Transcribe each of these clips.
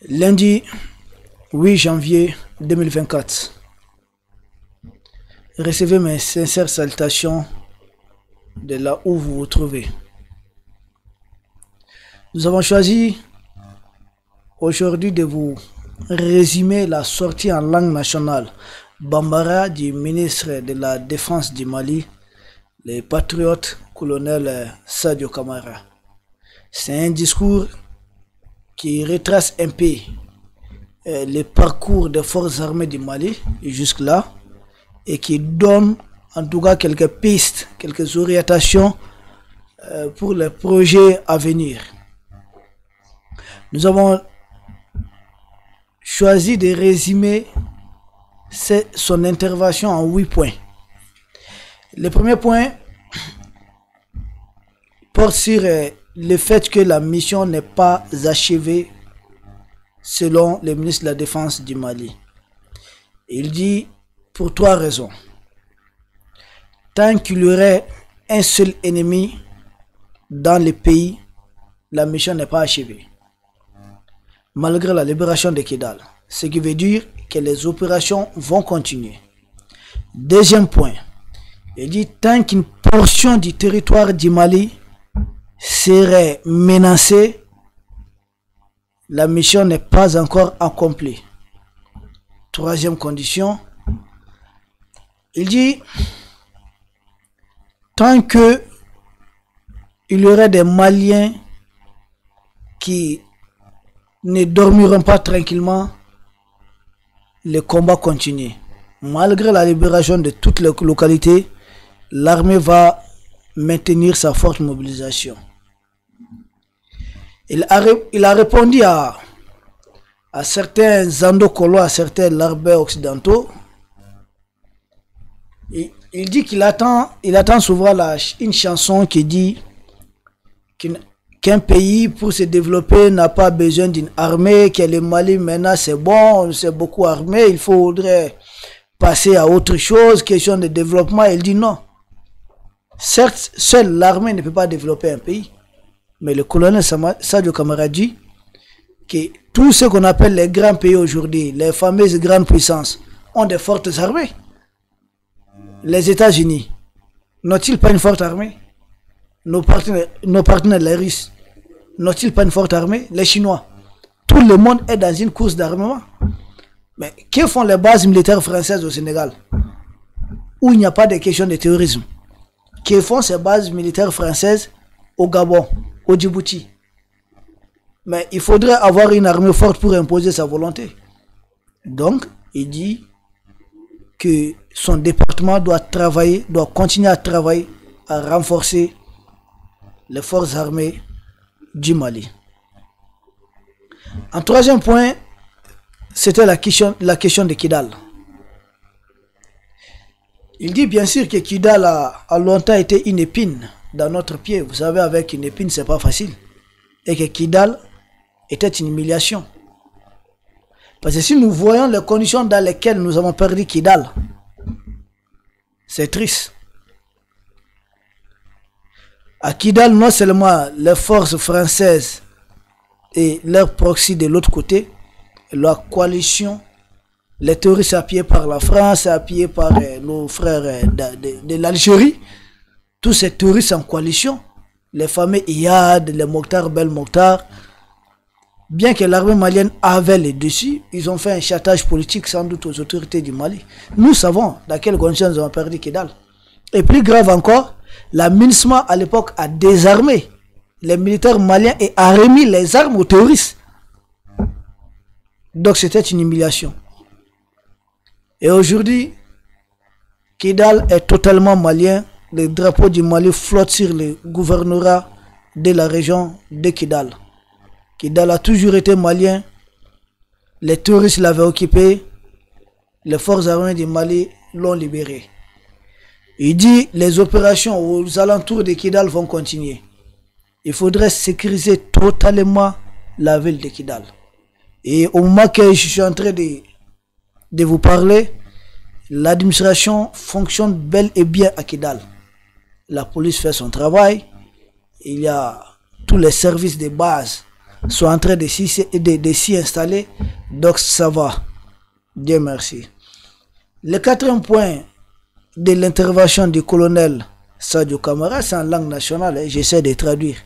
Lundi 8 janvier 2024. Recevez mes sincères salutations de là où vous vous trouvez. Nous avons choisi aujourd'hui de vous résumer la sortie en langue nationale Bambara du ministre de la Défense du Mali, le patriote colonel Sadio Kamara. C'est un discours qui retrace un peu le parcours des forces armées du Mali jusque-là et qui donne en tout cas quelques pistes, quelques orientations pour les projets à venir. Nous avons choisi de résumer son intervention en 8 points. Le premier point porte sur le fait que la mission n'est pas achevée selon le ministre de la Défense du Mali. Il dit pour 3 raisons. Tant qu'il y aurait un seul ennemi dans le pays, la mission n'est pas achevée. Malgré la libération de Kidal, ce qui veut dire que les opérations vont continuer. Deuxième point, il dit tant qu'une portion du territoire du Mali serait menacée, la mission n'est pas encore accomplie. Troisième condition, il dit tant que il y aurait des Maliens qui ne dormiront pas tranquillement, le combat continue. Malgré la libération de toutes les localités, l'armée va maintenir sa forte mobilisation. Il a répondu à certains endocolos, à certains larbeurs occidentaux. Il dit qu'il attend souvent une chanson qui dit qu'un pays pour se développer n'a pas besoin d'une armée, que le Mali maintenant c'est bon, c'est beaucoup armé, il faudrait passer à autre chose, question de développement. Il dit non. Certes, seule l'armée ne peut pas développer un pays. Mais le colonel Sadio Kamara dit que tous ceux qu'on appelle les grands pays aujourd'hui, les fameuses grandes puissances, ont des fortes armées. Les États-Unis n'ont-ils pas une forte armée? Nos partenaires, les Russes, n'ont-ils pas une forte armée? Les Chinois. Tout le monde est dans une course d'armement. Mais que font les bases militaires françaises au Sénégal, où il n'y a pas de question de terrorisme? Que font ces bases militaires françaises au Gabon, au Djibouti? Mais il faudrait avoir une armée forte pour imposer sa volonté. Donc, il dit que son département doit continuer à travailler, à renforcer les forces armées du Mali. En troisième point, c'était la question de Kidal. Il dit bien sûr que Kidal a longtemps été une épine dans notre pied. Vous savez, avec une épine, c'est pas facile. Et que Kidal était une humiliation. Parce que si nous voyons les conditions dans lesquelles nous avons perdu Kidal, c'est triste. À Kidal, non seulement les forces françaises et leurs proxys de l'autre côté, la coalition, les terroristes appuyés par la France, appuyés par nos frères de l'Algérie, tous ces terroristes en coalition, les fameux Iyad, les Mokhtar, Bel Mokhtar, bien que l'armée malienne avait les dessus, ils ont fait un chantage politique sans doute aux autorités du Mali. Nous savons dans quelles conditions nous avons perdu Kidal. Et plus grave encore, la MINUSMA à l'époque a désarmé les militaires maliens et a remis les armes aux terroristes. Donc c'était une humiliation. Et aujourd'hui, Kidal est totalement malien. Le drapeau du Mali flotte sur le gouvernorat de la région de Kidal. Kidal a toujours été malien. Les terroristes l'avaient occupé. Les forces armées du Mali l'ont libéré. Il dit les opérations aux alentours de Kidal vont continuer. Il faudrait sécuriser totalement la ville de Kidal. Et au moment que je suis en train de vous parler, l'administration fonctionne bel et bien à Kidal. La police fait son travail. Il y a tous les services de base sont en train de s'y installer. Donc ça va. Dieu merci. Le quatrième point de l'intervention du colonel Sadio Camara, c'est en langue nationale. J'essaie de traduire.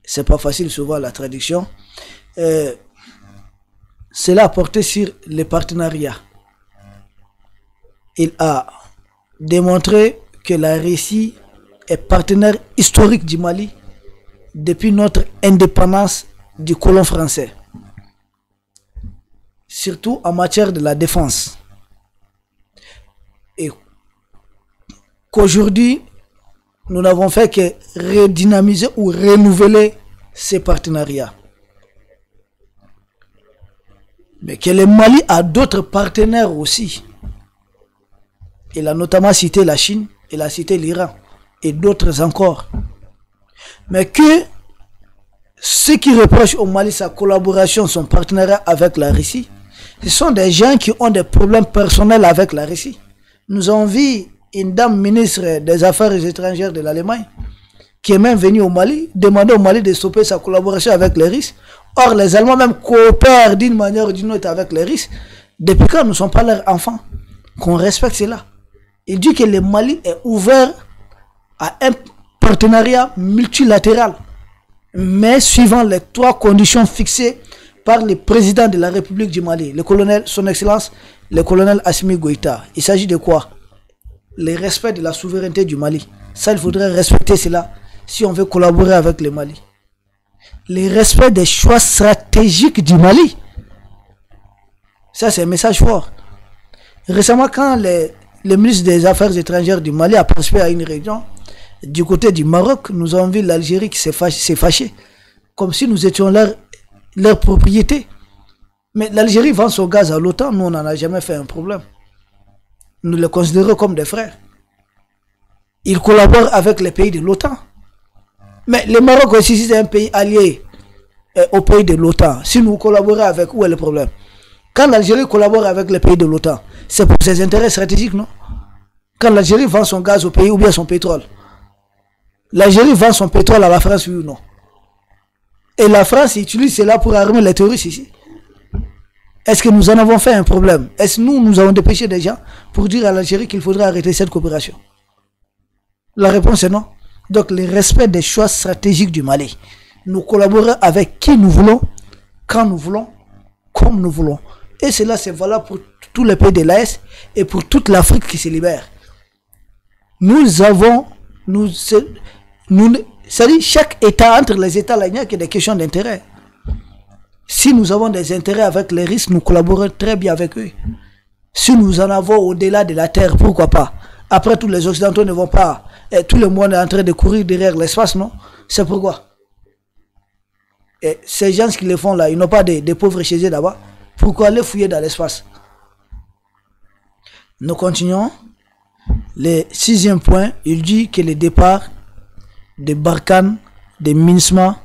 C'est pas facile souvent la traduction. Cela a porté sur les partenariats. Il a démontré que la Russie est partenaire historique du Mali depuis notre indépendance du colon français, surtout en matière de la défense. Et qu'aujourd'hui, nous n'avons fait que redynamiser ou renouveler ces partenariats. Mais que le Mali a d'autres partenaires aussi. Il a notamment cité la Chine, il a cité l'Iran et d'autres encore. Mais que ceux qui reprochent au Mali sa collaboration, son partenariat avec la Russie, ce sont des gens qui ont des problèmes personnels avec la Russie. Nous avons vu une dame ministre des Affaires étrangères de l'Allemagne qui est même venue au Mali, demander au Mali de stopper sa collaboration avec les Russes. Or, les Allemands même coopèrent d'une manière ou d'une autre avec les Russes. Depuis quand nous ne sommes pas leurs enfants? Qu'on respecte cela. Il dit que le Mali est ouvert à un partenariat multilatéral, mais suivant les 3 conditions fixées par le président de la République du Mali, le colonel, son excellence, le colonel Assimi Goïta. Il s'agit de quoi? Le respect de la souveraineté du Mali. Ça, il faudrait respecter cela si on veut collaborer avec le Mali. Le respect des choix stratégiques du Mali. Ça, c'est un message fort. Récemment, quand le ministre des Affaires étrangères du Mali a participé à une réunion du côté du Maroc, nous avons vu l'Algérie qui s'est fâchée, comme si nous étions leur propriété. Mais l'Algérie vend son gaz à l'OTAN, nous on n'en a jamais fait un problème. Nous les considérons comme des frères. Ils collaborent avec les pays de l'OTAN. Mais le Maroc aussi, c'est un pays allié au pays de l'OTAN. Si nous collaborons avec, où est le problème? Quand l'Algérie collabore avec les pays de l'OTAN, c'est pour ses intérêts stratégiques, non? Quand l'Algérie vend son gaz au pays ou bien son pétrole, l'Algérie vend son pétrole à la France, oui ou non? Et la France utilise cela pour armer les terroristes ici. Est-ce que nous en avons fait un problème? Est-ce que nous avons dépêché des gens pour dire à l'Algérie qu'il faudrait arrêter cette coopération? La réponse est non. Donc le respect des choix stratégiques du Mali. Nous collaborons avec qui nous voulons, quand nous voulons, comme nous voulons. Et cela c'est valable pour tous les pays de l'Est et pour toute l'Afrique qui se libère. C'est-à-dire chaque État, entre les États, là, il n'y a que des questions d'intérêt. Si nous avons des intérêts avec les risques, nous collaborons très bien avec eux. Si nous en avons au-delà de la Terre, pourquoi pas? Après, tous les Occidentaux ne vont pas, et tout le monde est en train de courir derrière l'espace, non? C'est pourquoi. Et ces gens qui le font là, ils n'ont pas des pauvres chez eux là-bas. Pourquoi aller fouiller dans l'espace? Nous continuons. Le 6e point, il dit que le départ de Barkhane, de MINUSMA,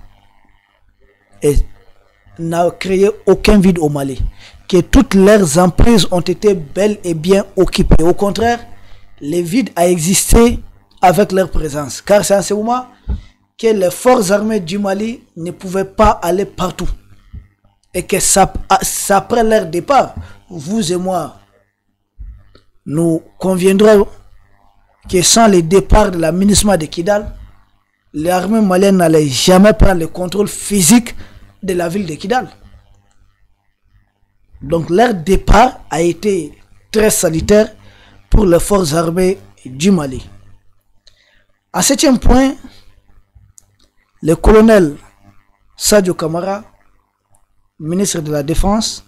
n'a créé aucun vide au Mali. Que toutes leurs emprises ont été bel et bien occupées. Au contraire, le vide a existé avec leur présence. Car c'est en ce moment que les forces armées du Mali ne pouvaient pas aller partout. Et que après leur départ, vous et moi, nous conviendrons que sans le départ de la MINUSMA de Kidal, l'armée malienne n'allait jamais prendre le contrôle physique de la ville de Kidal. Donc leur départ a été très salutaire pour les forces armées du Mali. En 7e point, le colonel Sadio Camara, ministre de la Défense,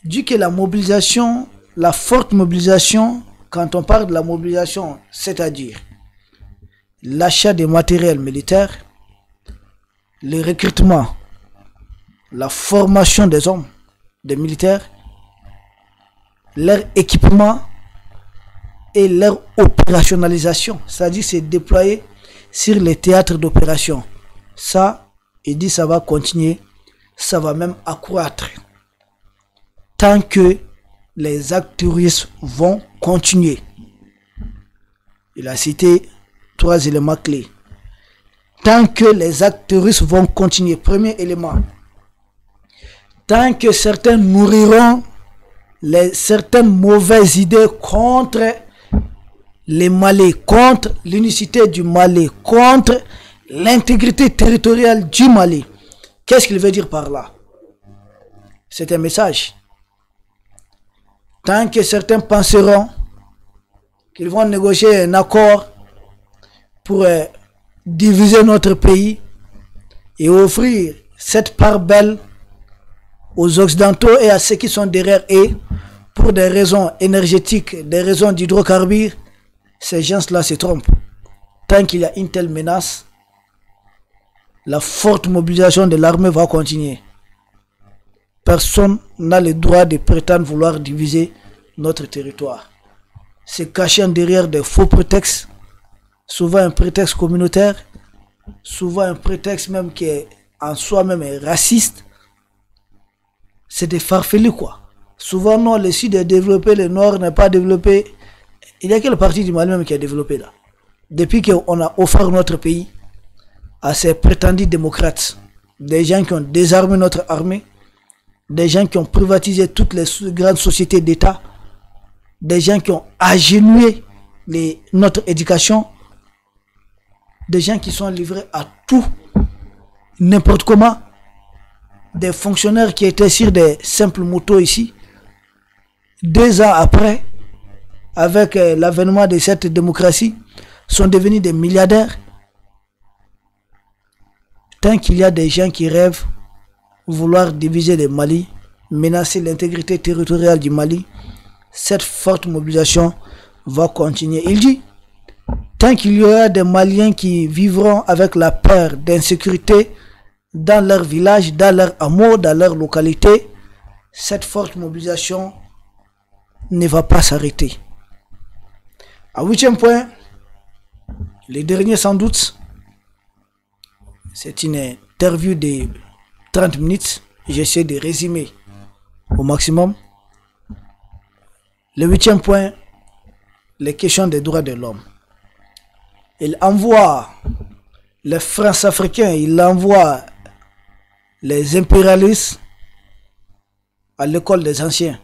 dit que la mobilisation, la forte mobilisation, quand on parle de la mobilisation, c'est-à-dire l'achat des matériels militaires, le recrutement, la formation des hommes, des militaires, leur équipement et leur opérationnalisation, c'est-à-dire c'est déployé sur les théâtres d'opération. Ça, il dit ça va continuer, ça va même accroître tant que les actes terroristes vont continuer. Il a cité 3 éléments clés. tant que les actes terroristes vont continuer, premier élément, tant que certains nourriront certaines mauvaises idées contre les Mali, contre l'unicité du Mali, contre l'intégrité territoriale du Mali. Qu'est-ce qu'il veut dire par là? C'est un message. Tant que certains penseront qu'ils vont négocier un accord pour diviser notre pays et offrir cette part belle aux Occidentaux et à ceux qui sont derrière eux pour des raisons énergétiques, des raisons d'hydrocarbures, ces gens-là se trompent. Tant qu'il y a une telle menace, la forte mobilisation de l'armée va continuer. Personne n'a le droit de prétendre vouloir diviser notre territoire. Se cachant derrière des faux prétextes, souvent un prétexte communautaire, souvent un prétexte même qui est en soi-même raciste, c'est des farfelus quoi. Souvent non, le sud est développé, le nord n'est pas développé. Il y a quelle partie du Mali même qui est développée là? Depuis qu'on a offert notre pays à ces prétendus démocrates, des gens qui ont désarmé notre armée, des gens qui ont privatisé toutes les grandes sociétés d'État, des gens qui ont agenouillé notre éducation, des gens qui sont livrés à tout, n'importe comment, des fonctionnaires qui étaient sur des simples motos ici, 2 ans après, avec l'avènement de cette démocratie, sont devenus des milliardaires. Tant qu'il y a des gens qui rêvent vouloir diviser le Mali, menacer l'intégrité territoriale du Mali, cette forte mobilisation va continuer. Il dit, tant qu'il y aura des Maliens qui vivront avec la peur d'insécurité dans leur village, dans leur hameau, dans leur localité, cette forte mobilisation ne va pas s'arrêter. À 8e point, le dernier sans doute, c'est une interview de 30 minutes, j'essaie de résumer au maximum. Le 8e point, les questions des droits de l'homme. Il envoie les France-Africains, il envoie les impérialistes à l'école des anciens.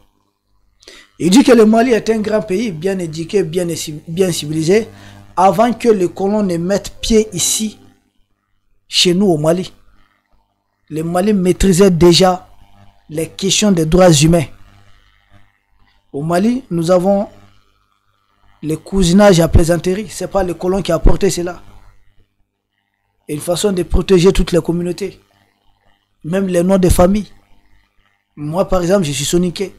Il dit que le Mali est un grand pays, bien éduqué, bien civilisé, avant que les colons ne mettent pied ici, chez nous au Mali. Le Mali maîtrisait déjà les questions des droits humains. Au Mali, nous avons le cousinage à plaisanterie. Ce n'est pas le colon qui a apporté cela. Et une façon de protéger toutes les communautés. Même les noms de famille. Moi, par exemple, je suis Soniké.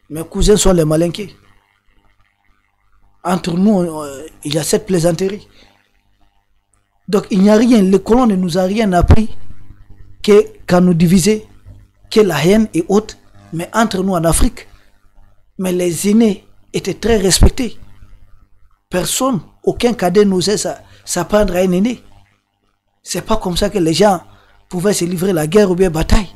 Mes cousins sont les Malinqués. Entre nous, il y a cette plaisanterie. Donc, il n'y a rien. Le colon ne nous a rien appris qu'à nous diviser, que la haine et autres. Mais entre nous en Afrique, mais les aînés étaient très respectés. Personne, aucun cadet n'osait s'apprendre à un aîné. C'est pas comme ça que les gens pouvaient se livrer la guerre ou bien bataille.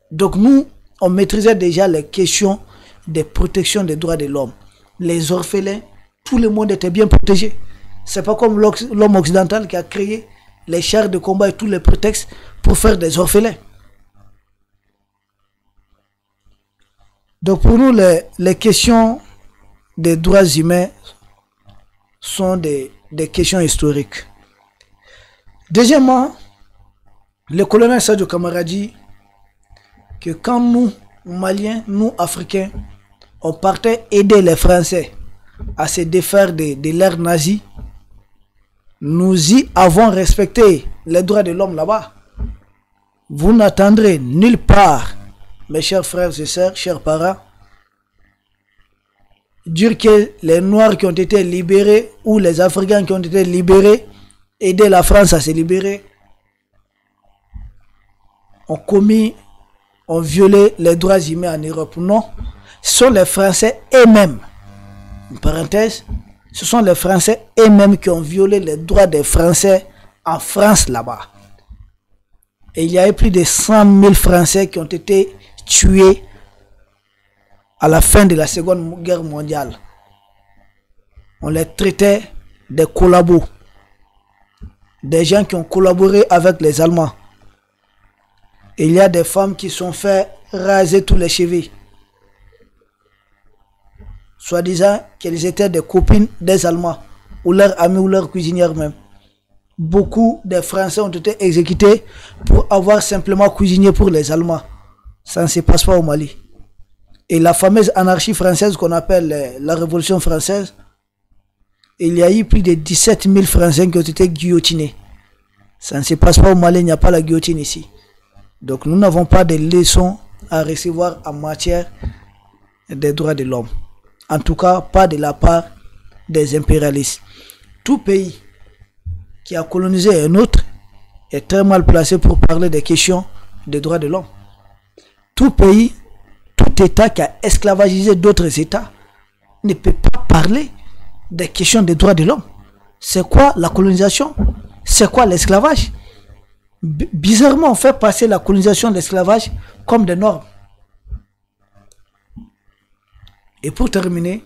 Donc nous, on maîtrisait déjà les questions de protection des droits de l'homme. Les orphelins, tout le monde était bien protégé. C'est pas comme l'homme occidental qui a créé les chars de combat et tous les prétextes pour faire des orphelins. Donc pour nous, les questions des droits humains sont des questions historiques. Deuxièmement, le colonel Sadio Camara dit que quand nous, Maliens, nous, Africains, on partait aider les Français à se défaire de l'ère nazie, nous y avons respecté les droits de l'homme là-bas. Vous n'attendrez nulle part, mes chers frères et sœurs, chers parents, dire que les Noirs qui ont été libérés ou les Africains qui ont été libérés, aider la France à se libérer, ont violé les droits humains en Europe. Non, ce sont les Français eux-mêmes, une parenthèse, ce sont les Français eux-mêmes qui ont violé les droits des Français en France là-bas. Et il y a eu plus de 100 000 Français qui ont été tués à la fin de la Seconde Guerre mondiale. On les traitait des collabos. des gens qui ont collaboré avec les Allemands. Il y a des femmes qui sont fait raser tous les cheveux, soi-disant qu'elles étaient des copines des Allemands, ou leurs amis, ou leurs cuisinières même. Beaucoup de Français ont été exécutés pour avoir simplement cuisiné pour les Allemands. Ça ne se passe pas au Mali. Et la fameuse anarchie française qu'on appelle la Révolution française, il y a eu plus de 17 000 Français qui ont été guillotinés. Ça ne se passe pas au Mali, il n'y a pas la guillotine ici. Donc nous n'avons pas de leçons à recevoir en matière des droits de l'homme. En tout cas, pas de la part des impérialistes. Tout pays qui a colonisé un autre est très mal placé pour parler des questions des droits de l'homme. Tout pays, tout État qui a esclavagisé d'autres États ne peut pas parler des questions des droits de l'homme. C'est quoi la colonisation? C'est quoi l'esclavage? Bizarrement, on fait passer la colonisation et l'esclavage comme des normes. Et pour terminer,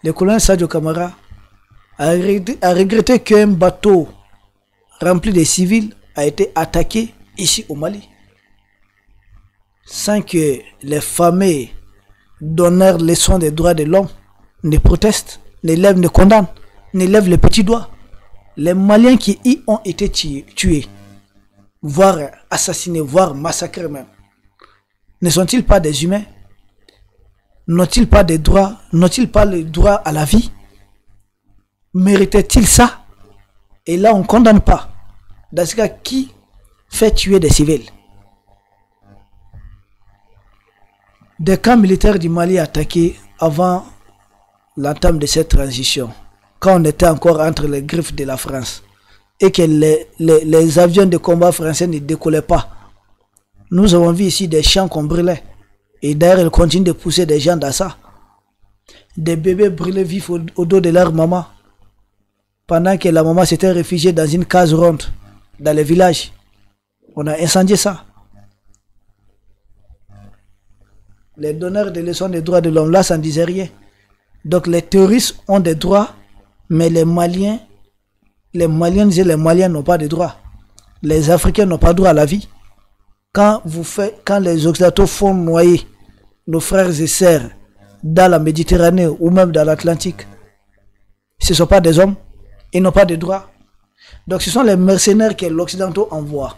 le colonel Sadio Camara a regretté qu'un bateau rempli de civils a été attaqué ici au Mali, sans que les fameux donneurs leçons des droits de l'homme ne protestent, ne lèvent, ne condamnent, ne lèvent les petits doigts. Les Maliens qui y ont été tués, voire assassinés, voire massacrés même, ne sont-ils pas des humains? N'ont-ils pas des droits? N'ont-ils pas le droit à la vie? Méritaient-ils ça? Et là, on ne condamne pas. Dans ce cas, qui fait tuer des civils? Des camps militaires du Mali attaqués avant l'entame de cette transition, quand on était encore entre les griffes de la France et que les avions de combat français ne décollaient pas. Nous avons vu ici des champs qu'on brûlait. Et d'ailleurs, ils continuent de pousser des gens dans ça. Des bébés brûlés vifs au dos de leur maman, pendant que la maman s'était réfugiée dans une case ronde, dans les villages. On a incendié ça. Les donneurs de leçons des droits de l'homme, là, ça ne disait rien. Donc les terroristes ont des droits, mais les Maliens et les Maliens n'ont pas de droits. Les Africains n'ont pas droit à la vie. Quand les Occidentaux font noyer nos frères et sœurs dans la Méditerranée ou même dans l'Atlantique, ce ne sont pas des hommes, ils n'ont pas de droits. Donc ce sont les mercenaires que l'Occidentaux envoie.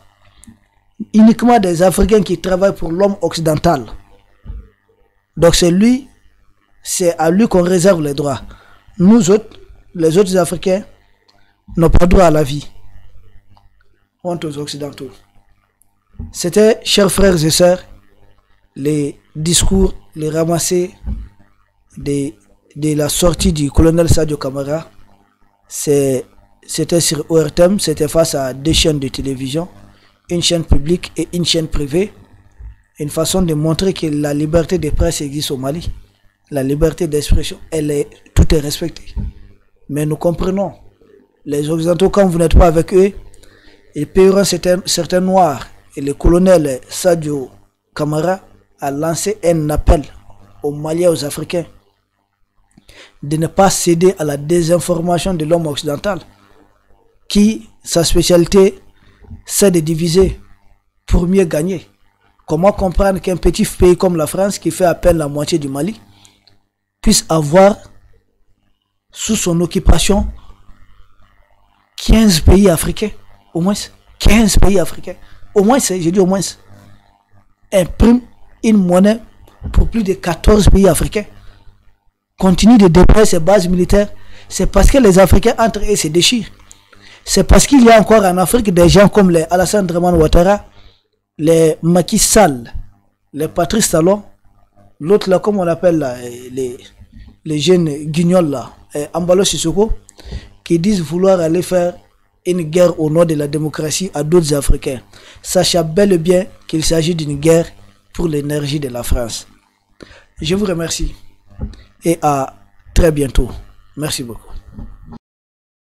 Uniquement des Africains qui travaillent pour l'homme occidental. Donc c'est à lui qu'on réserve les droits. Nous autres, les autres Africains, n'ont pas droit à la vie. Honte aux Occidentaux. C'était, chers frères et sœurs, les discours, les ramassés de la sortie du colonel Sadio Camara. C'était sur ORTM, c'était face à deux chaînes de télévision, une chaîne publique et une chaîne privée. Une façon de montrer que la liberté de presse existe au Mali. La liberté d'expression, tout est respecté. Mais nous comprenons, les Occidentaux, quand vous n'êtes pas avec eux, ils payeront certains noirs. Et le colonel Sadio Camara a lancé un appel aux Maliens et aux Africains de ne pas céder à la désinformation de l'homme occidental, qui, sa spécialité, c'est de diviser pour mieux gagner. Comment comprendre qu'un petit pays comme la France, qui fait à peine la moitié du Mali, puisse avoir sous son occupation 15 pays africains, au moins 15 pays africains, au moins, j'ai dit au moins, imprime une monnaie pour plus de 14 pays africains, continue de déployer ses bases militaires. C'est parce que les Africains entre eux se déchirent. C'est parce qu'il y a encore en Afrique des gens comme les Alassane Dramane Ouattara, les Macky Sall, les Patrice Talon, l'autre là, comme on appelle là, les jeunes guignols là, Ambalo Sissoko, qui disent vouloir aller faire une guerre au nom de la démocratie à d'autres Africains, sachant bel et bien qu'il s'agit d'une guerre pour l'énergie de la France. Je vous remercie et à très bientôt. Merci beaucoup.